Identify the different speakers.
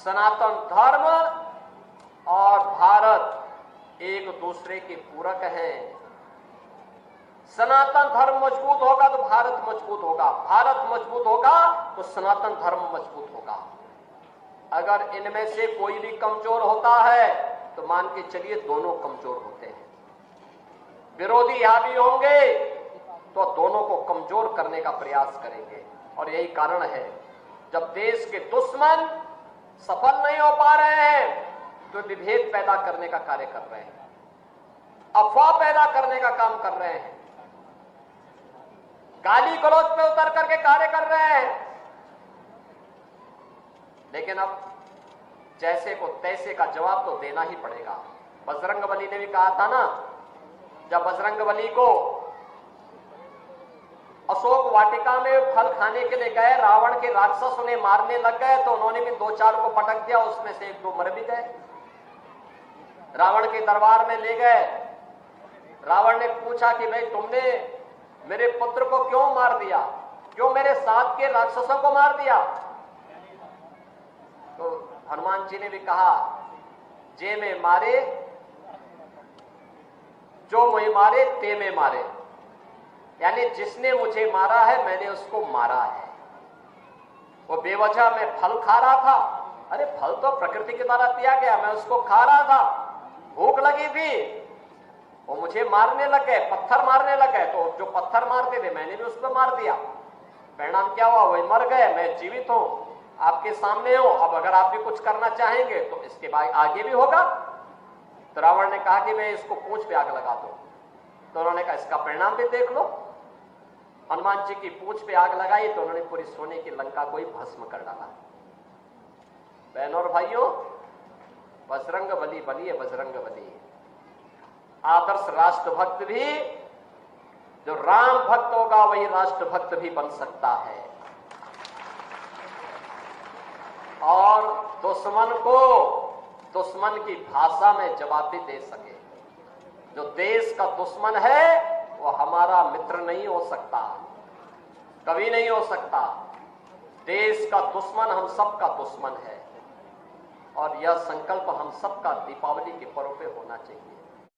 Speaker 1: सनातन धर्म और भारत एक दूसरे के पूरक हैं। सनातन धर्म मजबूत होगा तो भारत मजबूत होगा, भारत मजबूत होगा तो सनातन धर्म मजबूत होगा। अगर इनमें से कोई भी कमजोर होता है तो मान के चलिए दोनों कमजोर होते हैं। विरोधी हावी होंगे तो दोनों को कमजोर करने का प्रयास करेंगे। और यही कारण है जब देश के दुश्मन सफल नहीं हो पा रहे हैं तो विभेद पैदा करने का कार्य कर रहे हैं, अफवाह पैदा करने का काम कर रहे हैं, गाली गलौज पे उतर करके कार्य कर रहे हैं। लेकिन अब जैसे को तैसे का जवाब तो देना ही पड़ेगा। बजरंगबली ने भी कहा था ना, जब बजरंगबली को अशोक वाटिका में फल खाने के लिए गए, रावण के राक्षस उन्हें मारने लग गए तो उन्होंने भी 2-4 को पटक दिया, उसमें से 1-2 मर भी गए। रावण के दरबार में ले गए, रावण ने पूछा कि भाई तुमने मेरे पुत्र को क्यों मार दिया, क्यों मेरे साथ के राक्षसों को मार दिया? तो हनुमान जी ने भी कहा, जे में मारे जो मुझे मारे ते में मारे, यानी जिसने मुझे मारा है मैंने उसको मारा है। वो बेवजह मैं फल खा रहा था, अरे फल तो प्रकृति के द्वारा दिया गया, मैं उसको खा रहा था, भूख लगी थी, वो मुझे मारने लग गए, पत्थर मारने लग गए, तो जो पत्थर मारते थे मैंने भी उसको मार दिया। परिणाम क्या हुआ? वही मर गए, मैं जीवित हूं, आपके सामने हूं। अब अगर आप भी कुछ करना चाहेंगे तो इसके बाद आगे भी होगा। तो रावण ने कहा कि मैं इसको पूंछ पे आग लगा दूं। तो उन्होंने कहा इसका परिणाम भी देख लो। हनुमान जी की पूंछ पे आग लगाई तो उन्होंने पूरी सोने की लंका को ही भस्म कर डाला। बहनों और भाइयों, बजरंगबली बलिए बजरंगबली। आदर्श राष्ट्रभक्त भी, जो राम भक्त होगा वही राष्ट्रभक्त भी बन सकता है और दुश्मन को दुश्मन की भाषा में जवाब भी दे सके। जो देश का दुश्मन है वो हमारा मित्र नहीं हो सकता, कभी नहीं हो सकता। देश का दुश्मन हम सबका दुश्मन है और यह संकल्प हम सबका दीपावली के पर्व पे होना चाहिए।